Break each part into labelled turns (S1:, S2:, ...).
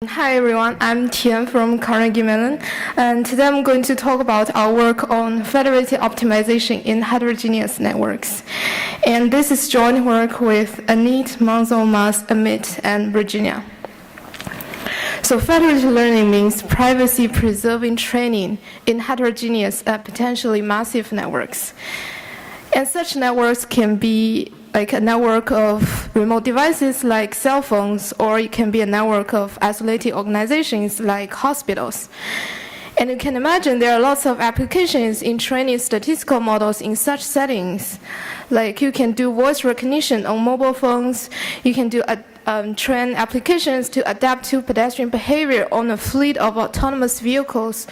S1: Hi everyone, I'm Tian from Carnegie Mellon, and today I'm going to talk about our work on federated optimization in heterogeneous networks. And this is joint work with Anit, Manzil, Ameet, and Virginia. So federated learning means privacy-preserving training in heterogeneous and potentially massive networks. And such networks can be like a network of remote devices like cell phones, or it can be a network of isolated organizations like hospitals. And you can imagine there are lots of applications in training statistical models in such settings. Like you can do voice recognition on mobile phones, you can do train applications to adapt to pedestrian behavior on a fleet of autonomous vehicles,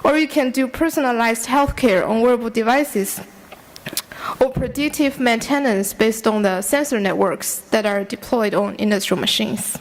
S1: or you can do personalized healthcare on wearable devices, or predictive maintenance based on the sensor networks that are deployed on industrial machines.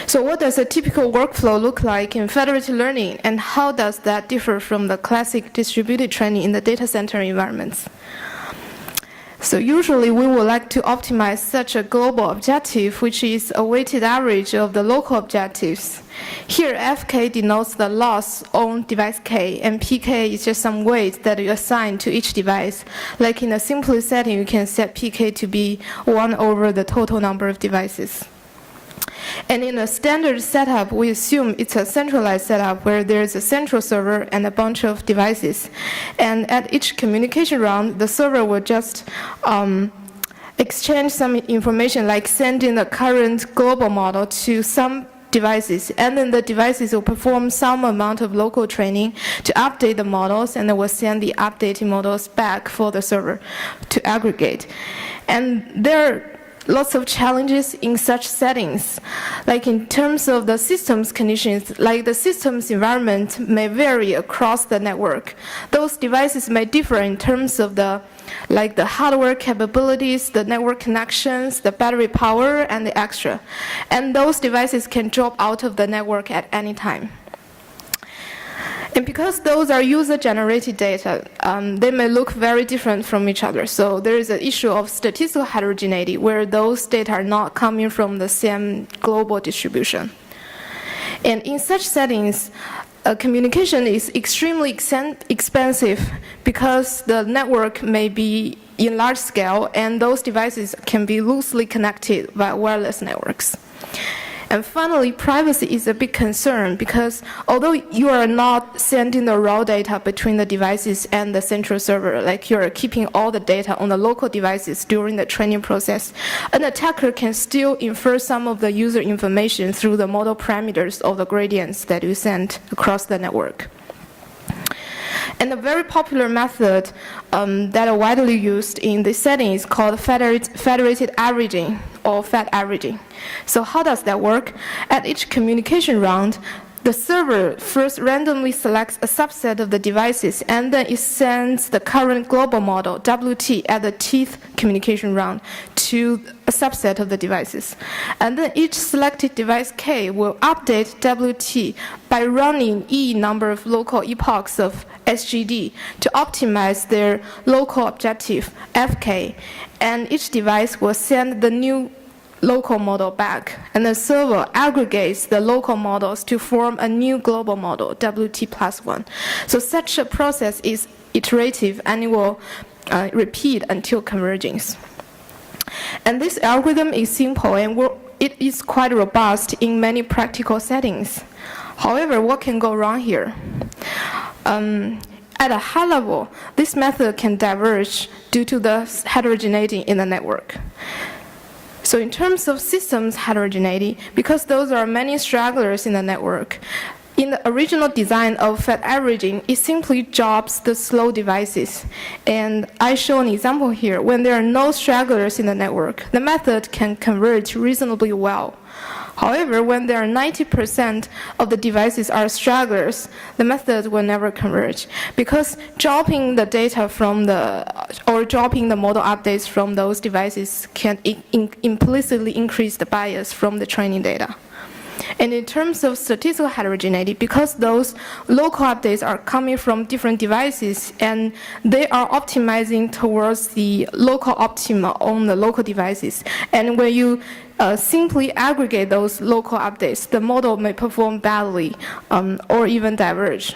S1: So what does a typical workflow look like in federated learning, and how does that differ from the classic distributed training in the data center environments? So usually we would like to optimize such a global objective, which is a weighted average of the local objectives. Here, Fk denotes the loss on device k, and Pk is just some weight that you assign to each device. Like in a simplest setting, you can set Pk to be 1 over the total number of devices. And in a standard setup, we assume it's a centralized setup where there's a central server and a bunch of devices. And at each communication round, the server will just exchange some information, like sending the current global model to some devices, and then the devices will perform some amount of local training to update the models, and then will send the updated models back for the server to aggregate. And there are lots of challenges in such settings. Like in terms of the systems conditions, like the systems environment may vary across the network. Those devices may differ in terms of the hardware capabilities, the network connections, the battery power, and the extra. And those devices can drop out of the network at any time. And because those are user-generated data, they may look very different from each other. So there is an issue of statistical heterogeneity, where those data are not coming from the same global distribution. And in such settings, communication is extremely expensive because the network may be in large scale, and those devices can be loosely connected via wireless networks. And finally, privacy is a big concern because although you are not sending the raw data between the devices and the central server, like you are keeping all the data on the local devices during the training process, an attacker can still infer some of the user information through the model parameters of the gradients that you send across the network. And a very popular method that are widely used in this setting is called federated averaging, or Fed averaging. So how does that work? At each communication round, the server first randomly selects a subset of the devices, and then it sends the current global model, WT, at the tth communication round to a subset of the devices. And then each selected device K will update WT by running E number of local epochs of SGD to optimize their local objective, Fk. And each device will send the new local model back, and the server aggregates the local models to form a new global model, WT plus 1. So such a process is iterative, and it will repeat until convergence. And this algorithm is simple, and it is quite robust in many practical settings. However, what can go wrong here? At a high level, this method can diverge due to the heterogeneity in the network. So in terms of systems heterogeneity, because those are many stragglers in the network, in the original design of Fed averaging, it simply drops the slow devices. And I show an example here. When there are no stragglers in the network, the method can converge reasonably well. However, when there are 90% of the devices are stragglers, the method will never converge, because dropping the data from or dropping the model updates from those devices can implicitly increase the bias from the training data. And in terms of statistical heterogeneity, because those local updates are coming from different devices and they are optimizing towards the local optima on the local devices, and when you simply aggregate those local updates, the model may perform badly or even diverge.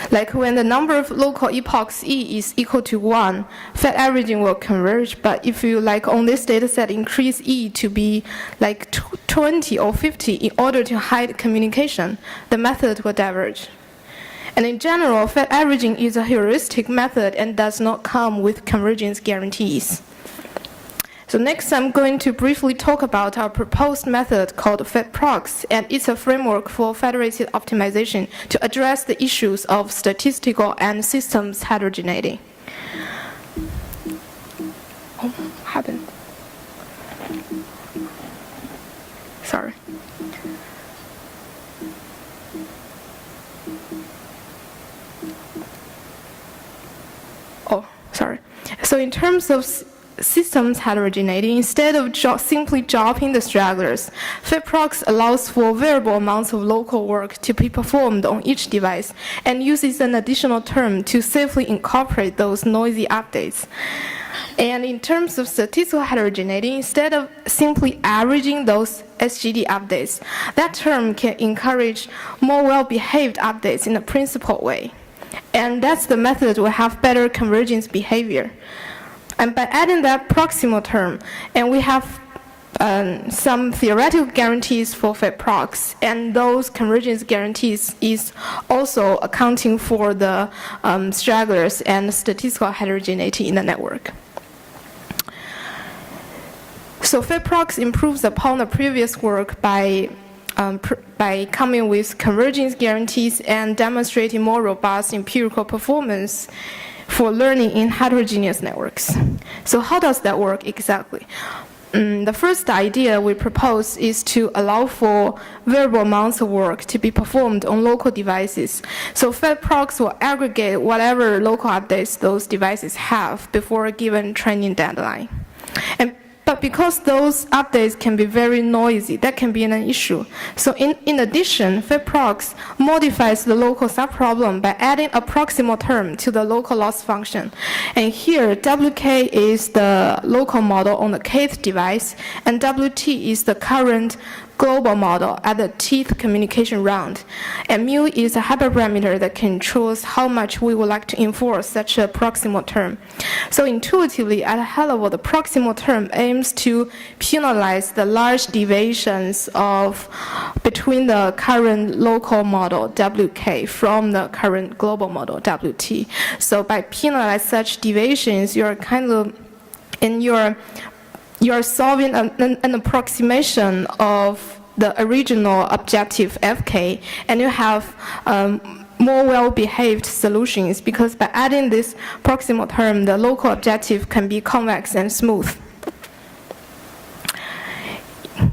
S1: Like when the number of local epochs E is equal to 1, fat averaging will converge, but if you on this data set increase E to be 20 or 50 in order to hide communication, the method will diverge. And in general, fat averaging is a heuristic method and does not come with convergence guarantees. So next, I'm going to briefly talk about our proposed method called FedProx, and it's a framework for federated optimization to address the issues of statistical and systems heterogeneity. Oh, what happened? Sorry. Oh, sorry. So in terms of systems heterogeneity, instead of simply dropping the stragglers, FedProx allows for variable amounts of local work to be performed on each device and uses an additional term to safely incorporate those noisy updates. And in terms of statistical heterogeneity, instead of simply averaging those SGD updates, that term can encourage more well-behaved updates in a principled way. And that's the method will have better convergence behavior. And by adding that proximal term, and we have some theoretical guarantees for FedProx, and those convergence guarantees is also accounting for the stragglers and statistical heterogeneity in the network. So FedProx improves upon the previous work by coming with convergence guarantees and demonstrating more robust empirical performance for learning in heterogeneous networks. So how does that work exactly? The first idea we propose is to allow for variable amounts of work to be performed on local devices. So FedProx will aggregate whatever local updates those devices have before a given training deadline. But because those updates can be very noisy, that can be an issue. So in addition, FedProx modifies the local subproblem by adding a proximal term to the local loss function. And here, WK is the local model on the kth device, and WT is the current global model at the tth communication round. And mu is a hyperparameter that controls how much we would like to enforce such a proximal term. So intuitively, at a high level, the proximal term aims to penalize the large deviations between the current local model, WK, from the current global model, WT. So by penalizing such deviations, you're solving an approximation of the original objective FK, and you have more well-behaved solutions, because by adding this proximal term, the local objective can be convex and smooth.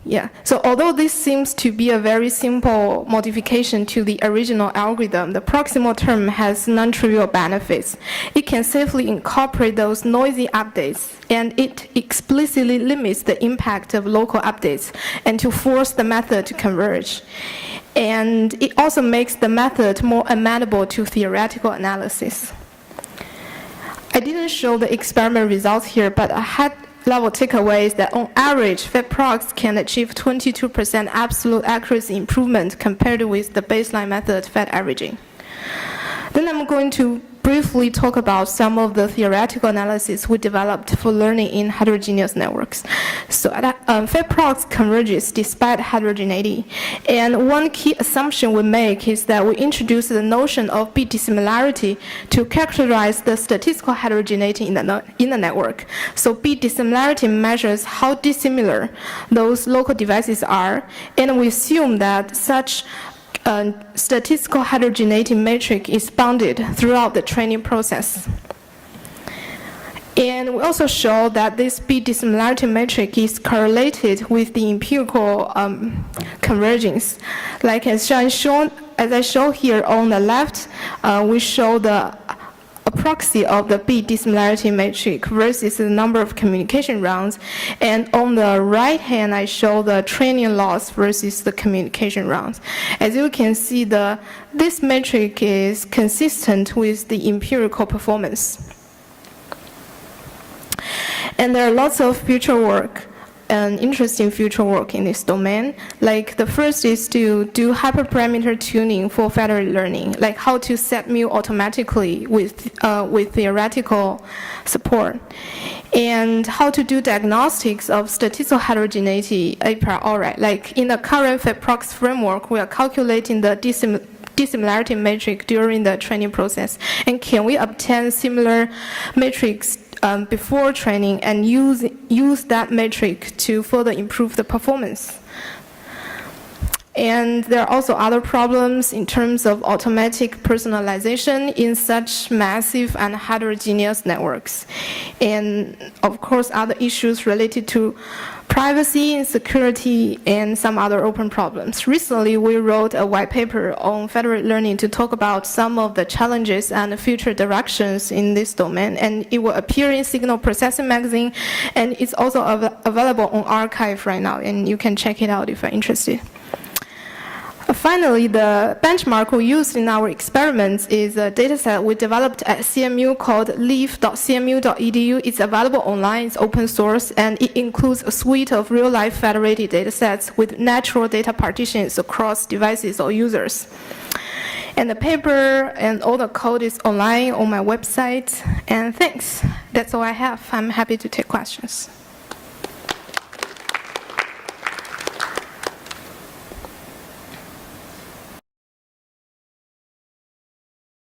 S1: Yeah, so although this seems to be a very simple modification to the original algorithm, the proximal term has non-trivial benefits. It can safely incorporate those noisy updates, and it explicitly limits the impact of local updates and to force the method to converge. And it also makes the method more amenable to theoretical analysis. I didn't show the experiment results here, but I had level takeaway is that on average, FedProx can achieve 22% absolute accuracy improvement compared with the baseline method Fed averaging. Then I'm going to briefly talk about some of the theoretical analysis we developed for learning in heterogeneous networks. So FedProx converges despite heterogeneity. And one key assumption we make is that we introduce the notion of bit dissimilarity to characterize the statistical heterogeneity in the network. So bit dissimilarity measures how dissimilar those local devices are, and we assume that such statistical heterogeneity metric is bounded throughout the training process. And we also show that this bit dissimilarity metric is correlated with the empirical convergence. Like as I show here on the left, we show a proxy of the bit dissimilarity metric versus the number of communication rounds. And on the right hand, I show the training loss versus the communication rounds. As you can see, this metric is consistent with the empirical performance. And there are lots of future work an interesting future work in this domain. Like the first is to do hyperparameter tuning for federated learning, like how to set mu automatically with theoretical support, and how to do diagnostics of statistical heterogeneity a priori. Like in the current FedProx framework, we are calculating the dissimilarity matrix during the training process, and can we obtain similar matrix before training and use that metric to further improve the performance. And there are also other problems in terms of automatic personalization in such massive and heterogeneous networks. And of course, other issues related to privacy and security and some other open problems. Recently, we wrote a white paper on federated learning to talk about some of the challenges and future directions in this domain, and it will appear in Signal Processing magazine, and it's also available on arXiv right now, and you can check it out if you're interested. Finally, the benchmark we used in our experiments is a dataset we developed at CMU called leaf.cmu.edu. It's available online, it's open source, and it includes a suite of real-life federated datasets with natural data partitions across devices or users. And the paper and all the code is online on my website. And thanks. That's all I have. I'm happy to take questions.